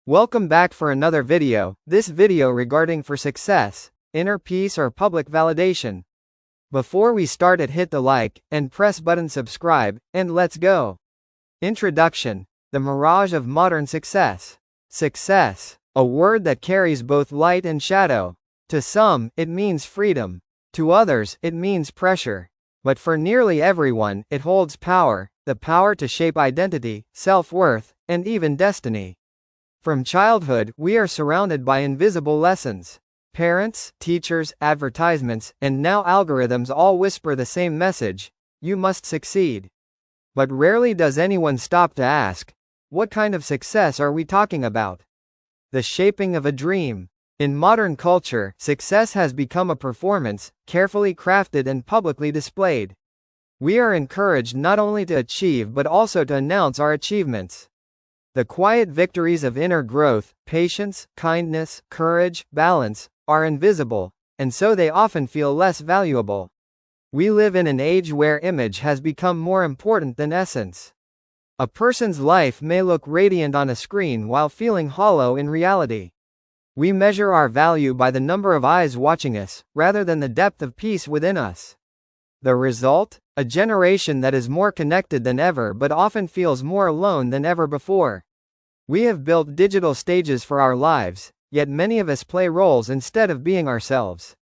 Welcome back for another video. This video regarding for success, inner peace or public validation. Before we start it, hit the like and press button subscribe, and let's go. Introduction. The mirage of modern success. Success, a word that carries both light and shadow. To some, it means freedom. To others, it means pressure. But for nearly everyone, it holds power, the power to shape identity, self-worth, and even destiny. From childhood, we are surrounded by invisible lessons. Parents, teachers, advertisements, and now algorithms all whisper the same message: you must succeed. But rarely does anyone stop to ask, what kind of success are we talking about? The shaping of a dream. In modern culture, success has become a performance, carefully crafted and publicly displayed. We are encouraged not only to achieve but also to announce our achievements. The quiet victories of inner growth, patience, kindness, courage, balance, are invisible, and so they often feel less valuable. We live in an age where image has become more important than essence. A person's life may look radiant on a screen while feeling hollow in reality. We measure our value by the number of eyes watching us, rather than the depth of peace within us. The result? A generation that is more connected than ever but often feels more alone than ever before. We have built digital stages for our lives, yet many of us play roles instead of being ourselves.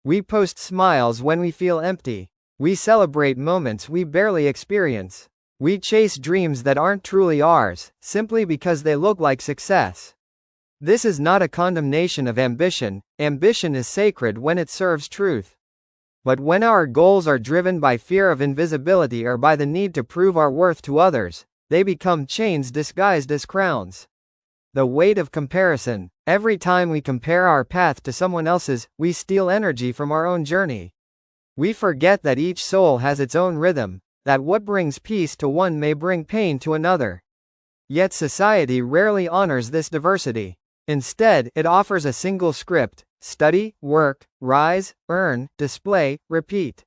We post smiles when we feel empty. We celebrate moments we barely experience. We chase dreams that aren't truly ours, simply because they look like success. This is not a condemnation of ambition. Ambition is sacred when it serves truth. But when our goals are driven by fear of invisibility or by the need to prove our worth to others, they become chains disguised as crowns. The weight of comparison. Every time we compare our path to someone else's, we steal energy from our own journey. We forget that each soul has its own rhythm, that what brings peace to one may bring pain to another. Yet society rarely honors this diversity. Instead, it offers a single script: study, work, rise, earn, display, repeat.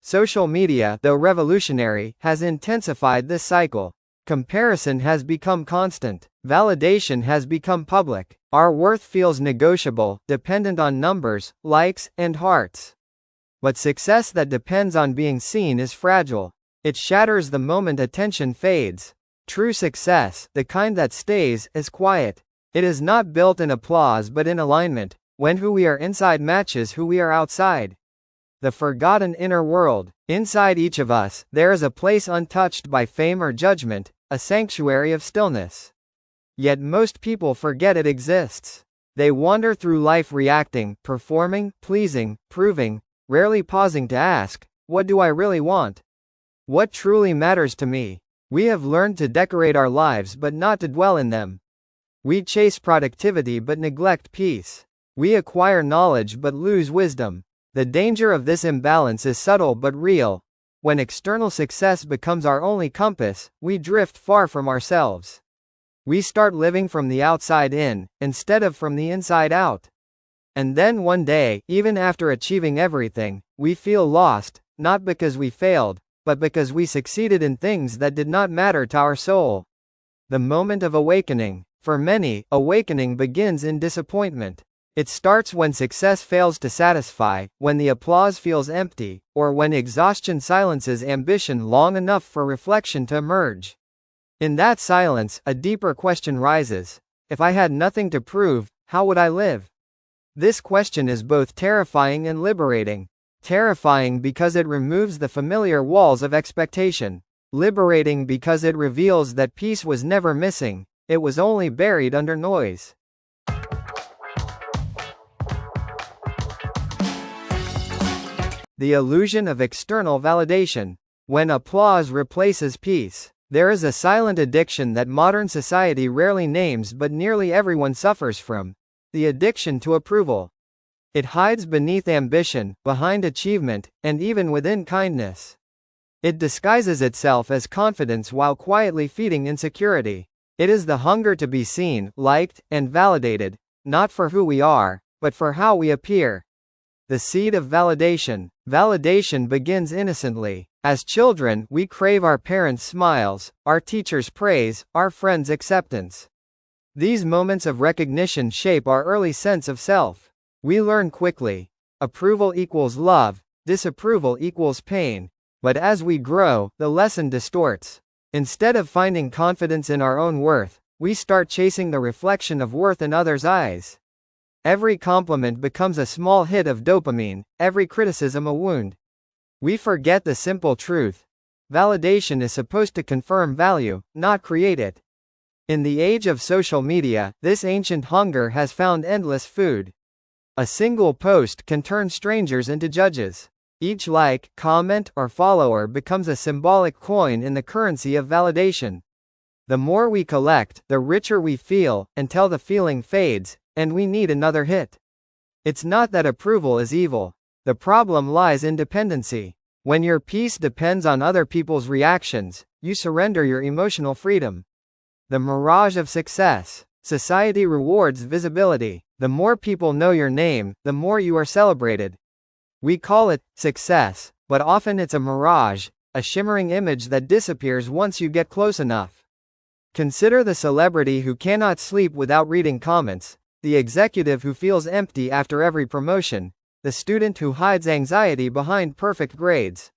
Social media, though revolutionary, has intensified this cycle. Comparison has become constant. Validation has become public. Our worth feels negotiable, dependent on numbers, likes, and hearts. But success that depends on being seen is fragile. It shatters the moment attention fades. True success, the kind that stays, is quiet. It is not built in applause but in alignment, when who we are inside matches who we are outside. The forgotten inner world. Inside each of us, there is a place untouched by fame or judgment, a sanctuary of stillness. Yet most people forget it exists. They wander through life reacting, performing, pleasing, proving, rarely pausing to ask, what do I really want? What truly matters to me? We have learned to decorate our lives but not to dwell in them. We chase productivity but neglect peace. We acquire knowledge but lose wisdom. The danger of this imbalance is subtle but real. When external success becomes our only compass, we drift far from ourselves. We start living from the outside in, instead of from the inside out. And then one day, even after achieving everything, we feel lost, not because we failed, but because we succeeded in things that did not matter to our soul. The moment of awakening. For many, awakening begins in disappointment. It starts when success fails to satisfy, when the applause feels empty, or when exhaustion silences ambition long enough for reflection to emerge. In that silence, a deeper question rises. If I had nothing to prove, how would I live? This question is both terrifying and liberating. Terrifying because it removes the familiar walls of expectation. Liberating because it reveals that peace was never missing. It was only buried under noise. The illusion of external validation. When applause replaces peace, there is a silent addiction that modern society rarely names but nearly everyone suffers from: the addiction to approval. It hides beneath ambition, behind achievement, and even within kindness. It disguises itself as confidence while quietly feeding insecurity. It is the hunger to be seen, liked, and validated, not for who we are, but for how we appear. The seed of validation. Validation begins innocently. As children, we crave our parents' smiles, our teachers' praise, our friends' acceptance. These moments of recognition shape our early sense of self. We learn quickly. Approval equals love, disapproval equals pain. But as we grow, the lesson distorts. Instead of finding confidence in our own worth, we start chasing the reflection of worth in others' eyes. Every compliment becomes a small hit of dopamine, every criticism a wound. We forget the simple truth. Validation is supposed to confirm value, not create it. In the age of social media, this ancient hunger has found endless food. A single post can turn strangers into judges. Each like, comment, or follower becomes a symbolic coin in the currency of validation. The more we collect, the richer we feel, until the feeling fades, and we need another hit. It's not that approval is evil. The problem lies in dependency. When your peace depends on other people's reactions, you surrender your emotional freedom. The mirage of success. Society rewards visibility. The more people know your name, the more you are celebrated. We call it success, but often it's a mirage, a shimmering image that disappears once you get close enough. Consider the celebrity who cannot sleep without reading comments, the executive who feels empty after every promotion, the student who hides anxiety behind perfect grades.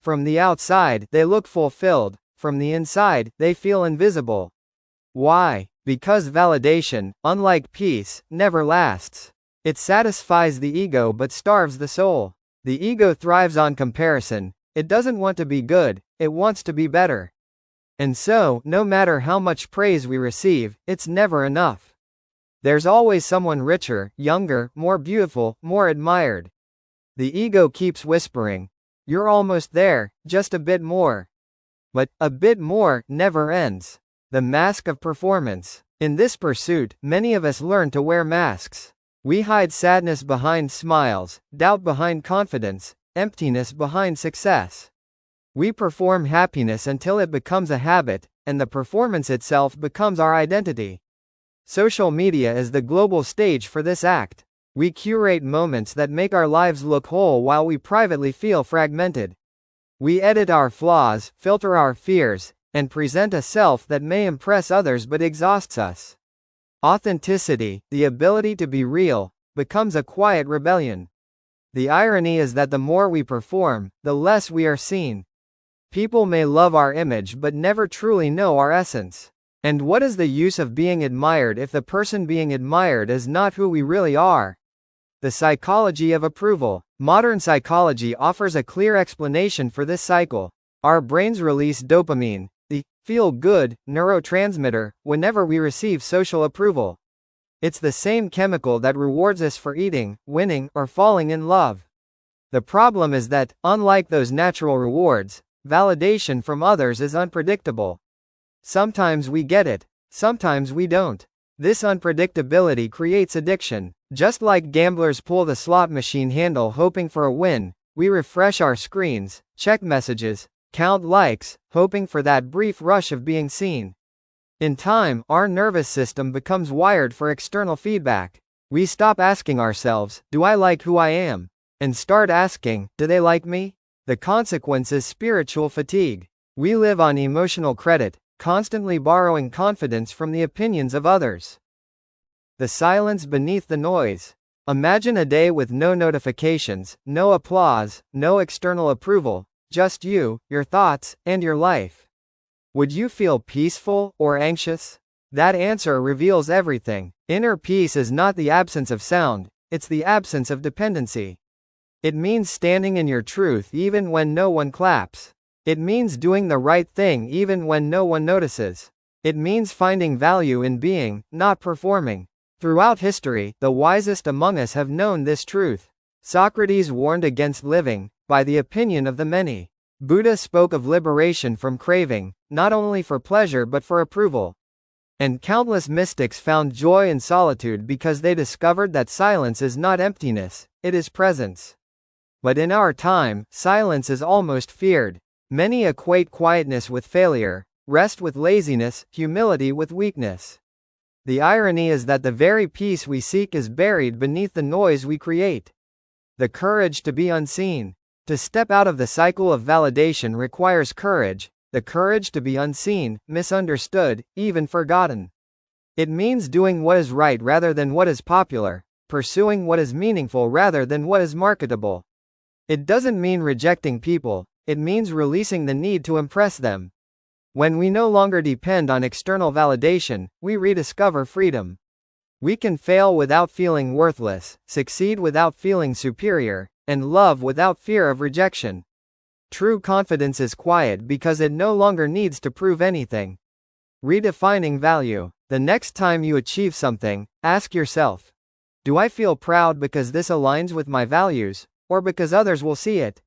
From the outside, they look fulfilled. From the inside, they feel invisible. Why? Because validation, unlike peace, never lasts. It satisfies the ego but starves the soul. The ego thrives on comparison. It doesn't want to be good, it wants to be better. And so, no matter how much praise we receive, it's never enough. There's always someone richer, younger, more beautiful, more admired. The ego keeps whispering, "You're almost there, just a bit more." But a bit more never ends. The mask of performance. In this pursuit, many of us learn to wear masks. We hide sadness behind smiles, doubt behind confidence, emptiness behind success. We perform happiness until it becomes a habit, and the performance itself becomes our identity. Social media is the global stage for this act. We curate moments that make our lives look whole while we privately feel fragmented. We edit our flaws, filter our fears, and present a self that may impress others but exhausts us. Authenticity, the ability to be real, becomes a quiet rebellion. The irony is that the more we perform, the less we are seen. People may love our image but never truly know our essence. And what is the use of being admired if the person being admired is not who we really are? The psychology of approval. Modern psychology offers a clear explanation for this cycle. Our brains release dopamine, the feel-good neurotransmitter, whenever we receive social approval. It's the same chemical that rewards us for eating, winning, or falling in love. The problem is that, unlike those natural rewards, validation from others is unpredictable. Sometimes we get it, sometimes we don't. This unpredictability creates addiction. Just like gamblers pull the slot machine handle hoping for a win, we refresh our screens, check messages, count likes, hoping for that brief rush of being seen. In time, our nervous system becomes wired for external feedback. We stop asking ourselves, "Do I like who I am?" and start asking, "Do they like me?" The consequence is spiritual fatigue. We live on emotional credit, constantly borrowing confidence from the opinions of others. The silence beneath the noise. Imagine a day with no notifications, no applause, no external approval, just you, your thoughts, and your life. Would you feel peaceful or anxious? That answer reveals everything. Inner peace is not the absence of sound, it's the absence of dependency. It means standing in your truth even when no one claps. It means doing the right thing even when no one notices. It means finding value in being, not performing. Throughout history, the wisest among us have known this truth. Socrates warned against living by the opinion of the many. Buddha spoke of liberation from craving, not only for pleasure but for approval. And countless mystics found joy in solitude because they discovered that silence is not emptiness, it is presence. But in our time, silence is almost feared. Many equate quietness with failure, rest with laziness, humility with weakness. The irony is that the very peace we seek is buried beneath the noise we create. The courage to be unseen. To step out of the cycle of validation requires courage, the courage to be unseen, misunderstood, even forgotten. It means doing what is right rather than what is popular, pursuing what is meaningful rather than what is marketable. It doesn't mean rejecting people, it means releasing the need to impress them. When we no longer depend on external validation, we rediscover freedom. We can fail without feeling worthless, succeed without feeling superior, and love without fear of rejection. True confidence is quiet because it no longer needs to prove anything. Redefining value. The next time you achieve something, ask yourself, do I feel proud because this aligns with my values, or because others will see it?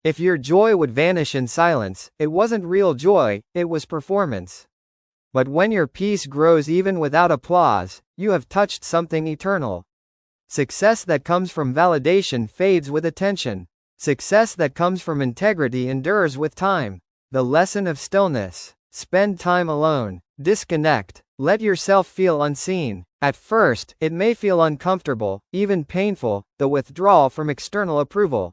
If your joy would vanish in silence, it wasn't real joy, it was performance. But when your peace grows even without applause, you have touched something eternal. Success that comes from validation fades with attention. Success that comes from integrity endures with time. The lesson of stillness. Spend time alone. Disconnect. Let yourself feel unseen. At first, it may feel uncomfortable, even painful, the withdrawal from external approval.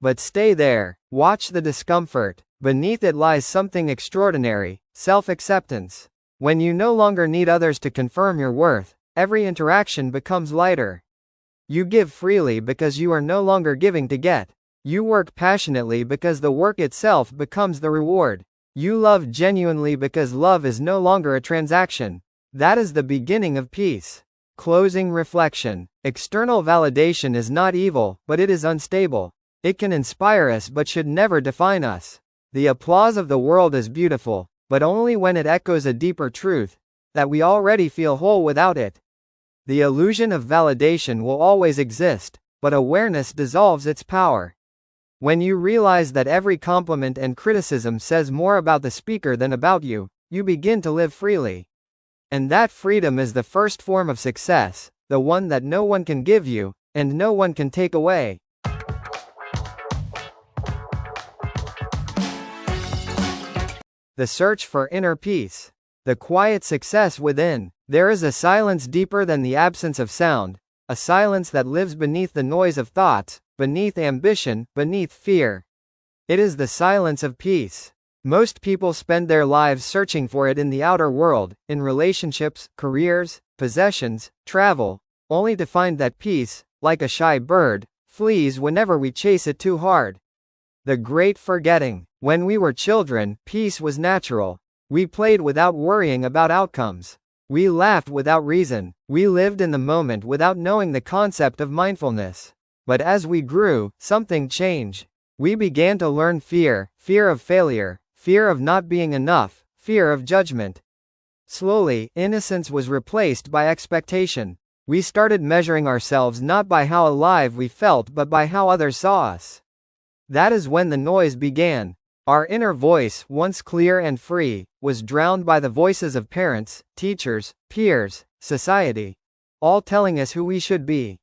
But stay there. Watch the discomfort. Beneath it lies something extraordinary, self-acceptance. When you no longer need others to confirm your worth, every interaction becomes lighter. You give freely because you are no longer giving to get. You work passionately because the work itself becomes the reward. You love genuinely because love is no longer a transaction. That is the beginning of peace. Closing reflection. External validation is not evil, but it is unstable. It can inspire us but should never define us. The applause of the world is beautiful, but only when it echoes a deeper truth, that we already feel whole without it. The illusion of validation will always exist, but awareness dissolves its power. When you realize that every compliment and criticism says more about the speaker than about you, you begin to live freely. And that freedom is the first form of success, the one that no one can give you, and no one can take away. The search for inner peace. The quiet success within. There is a silence deeper than the absence of sound, a silence that lives beneath the noise of thoughts, beneath ambition, beneath fear. It is the silence of peace. Most people spend their lives searching for it in the outer world, in relationships, careers, possessions, travel, only to find that peace, like a shy bird, flees whenever we chase it too hard. The great forgetting. When we were children, peace was natural. We played without worrying about outcomes. We laughed without reason. We lived in the moment without knowing the concept of mindfulness. But as we grew, something changed. We began to learn fear, fear of failure, fear of not being enough, fear of judgment. Slowly, innocence was replaced by expectation. We started measuring ourselves not by how alive we felt but by how others saw us. That is when the noise began. Our inner voice, once clear and free, was drowned by the voices of parents, teachers, peers, society, all telling us who we should be.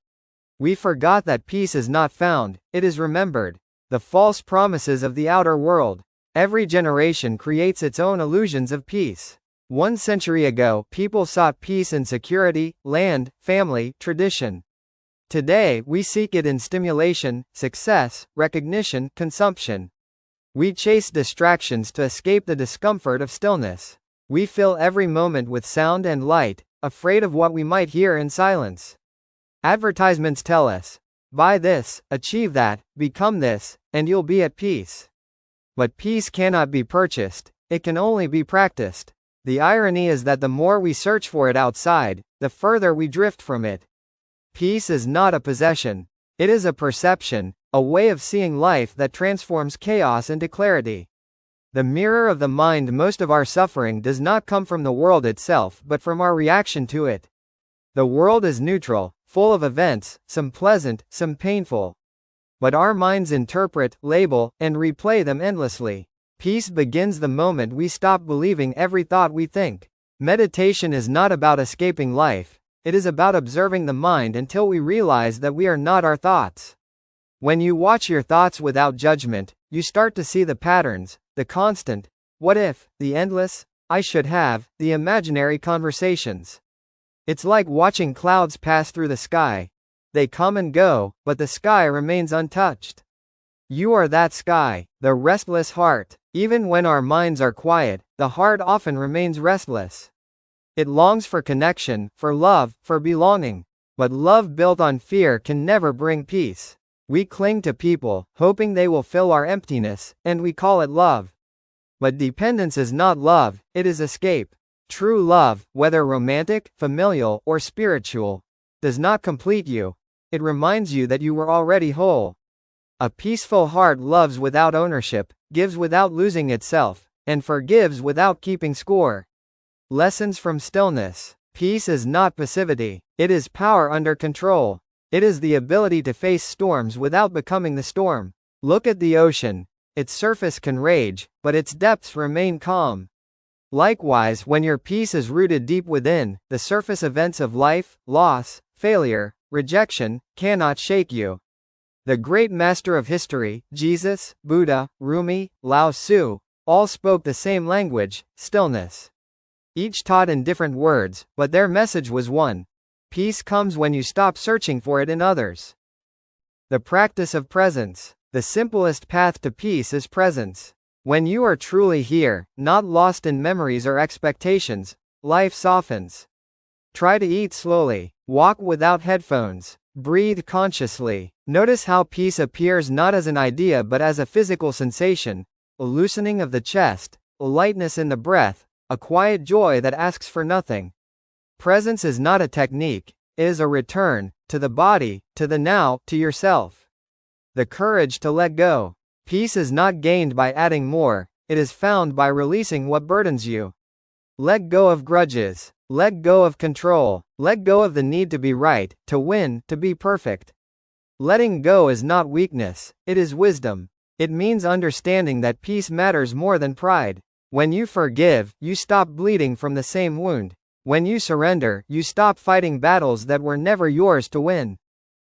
We forgot that peace is not found, it is remembered. The false promises of the outer world. Every generation creates its own illusions of peace. 1 century ago, people sought peace in security, land, family, tradition. Today, we seek it in stimulation, success, recognition, consumption. We chase distractions to escape the discomfort of stillness. We fill every moment with sound and light, afraid of what we might hear in silence. Advertisements tell us, buy this, achieve that, become this, and you'll be at peace. But peace cannot be purchased, it can only be practiced. The irony is that the more we search for it outside, the further we drift from it. Peace is not a possession. It is a perception, a way of seeing life that transforms chaos into clarity. The mirror of the mind. Most of our suffering does not come from the world itself but from our reaction to it. The world is neutral, full of events, some pleasant, some painful. But our minds interpret, label, and replay them endlessly. Peace begins the moment we stop believing every thought we think. Meditation is not about escaping life, it is about observing the mind until we realize that we are not our thoughts. When you watch your thoughts without judgment, you start to see the patterns, the constant, what if, the endless, I should have, the imaginary conversations. It's like watching clouds pass through the sky. They come and go, but the sky remains untouched. You are that sky, the restless heart. Even when our minds are quiet, the heart often remains restless. It longs for connection, for love, for belonging. But love built on fear can never bring peace. We cling to people, hoping they will fill our emptiness, and we call it love. But dependence is not love, it is escape. True love, whether romantic, familial, or spiritual, does not complete you. It reminds you that you were already whole. A peaceful heart loves without ownership, gives without losing itself, and forgives without keeping score. Lessons from stillness. Peace is not passivity. It is power under control. It is the ability to face storms without becoming the storm. Look at the ocean. Its surface can rage, but its depths remain calm. Likewise, when your peace is rooted deep within, the surface events of life, loss, failure, rejection, cannot shake you. The great master of history, Jesus, Buddha, Rumi, Lao Tzu, all spoke the same language, stillness. Each taught in different words, but their message was one. Peace comes when you stop searching for it in others. The practice of presence. The simplest path to peace is presence. When you are truly here, not lost in memories or expectations, life softens. Try to eat slowly, walk without headphones, breathe consciously. Notice how peace appears not as an idea but as a physical sensation, a loosening of the chest, a lightness in the breath, a quiet joy that asks for nothing. Presence is not a technique, it is a return, to the body, to the now, to yourself. The courage to let go. Peace is not gained by adding more, it is found by releasing what burdens you. Let go of grudges. Let go of control. Let go of the need to be right, to win, to be perfect. Letting go is not weakness, it is wisdom. It means understanding that peace matters more than pride. When you forgive, you stop bleeding from the same wound. When you surrender, you stop fighting battles that were never yours to win.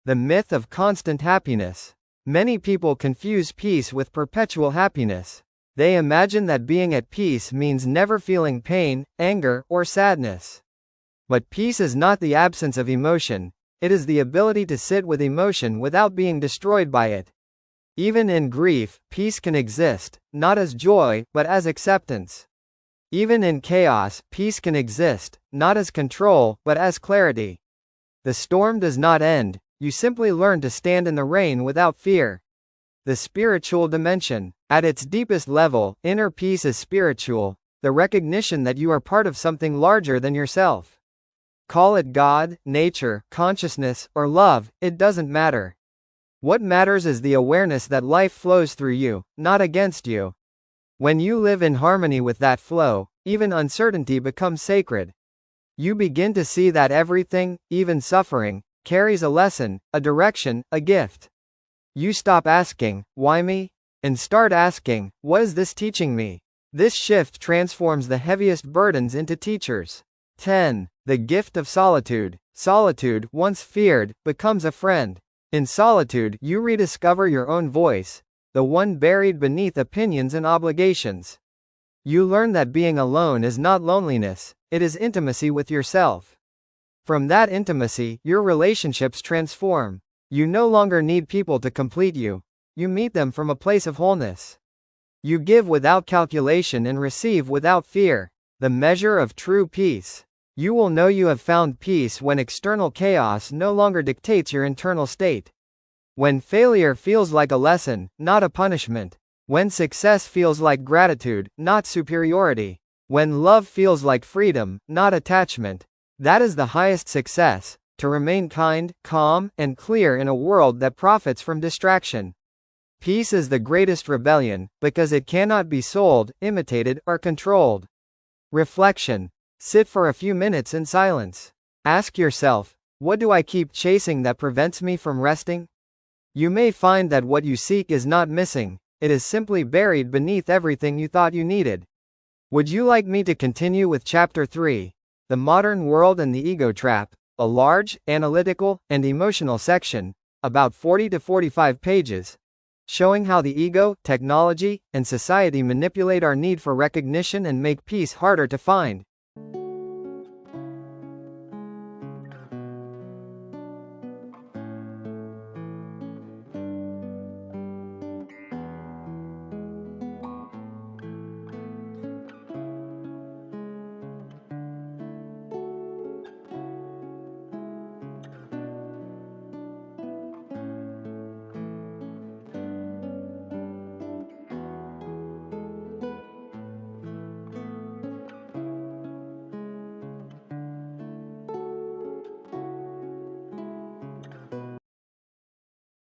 The myth of constant happiness. Many people confuse peace with perpetual happiness. They imagine that being at peace means never feeling pain, anger, or sadness. But peace is not the absence of emotion, it is the ability to sit with emotion without being destroyed by it. Even in grief, peace can exist, not as joy, but as acceptance. Even in chaos, peace can exist, not as control, but as clarity. The storm does not end, you simply learn to stand in the rain without fear. The spiritual dimension. At its deepest level, inner peace is spiritual, the recognition that you are part of something larger than yourself. Call it God, nature, consciousness, or love, it doesn't matter. What matters is the awareness that life flows through you, not against you. When you live in harmony with that flow, even uncertainty becomes sacred. You begin to see that everything, even suffering, carries a lesson, a direction, a gift. You stop asking, "Why me?" and start asking, "What is this teaching me?" This shift transforms the heaviest burdens into teachers. 10. The gift of solitude. Solitude, once feared, becomes a friend. In solitude, you rediscover your own voice, the one buried beneath opinions and obligations. You learn that being alone is not loneliness, it is intimacy with yourself. From that intimacy, your relationships transform. You no longer need people to complete you. You meet them from a place of wholeness. You give without calculation and receive without fear. The measure of true peace. You will know you have found peace when external chaos no longer dictates your internal state. When failure feels like a lesson, not a punishment. When success feels like gratitude, not superiority. When love feels like freedom, not attachment. That is the highest success, to remain kind, calm, and clear in a world that profits from distraction. Peace is the greatest rebellion, because it cannot be sold, imitated, or controlled. Reflection. Sit for a few minutes in silence. Ask yourself, what do I keep chasing that prevents me from resting? You may find that what you seek is not missing, it is simply buried beneath everything you thought you needed. Would you like me to continue with Chapter 3, The Modern World and the Ego Trap, a large, analytical, and emotional section, about 40 to 45 pages, showing how the ego, technology, and society manipulate our need for recognition and make peace harder to find?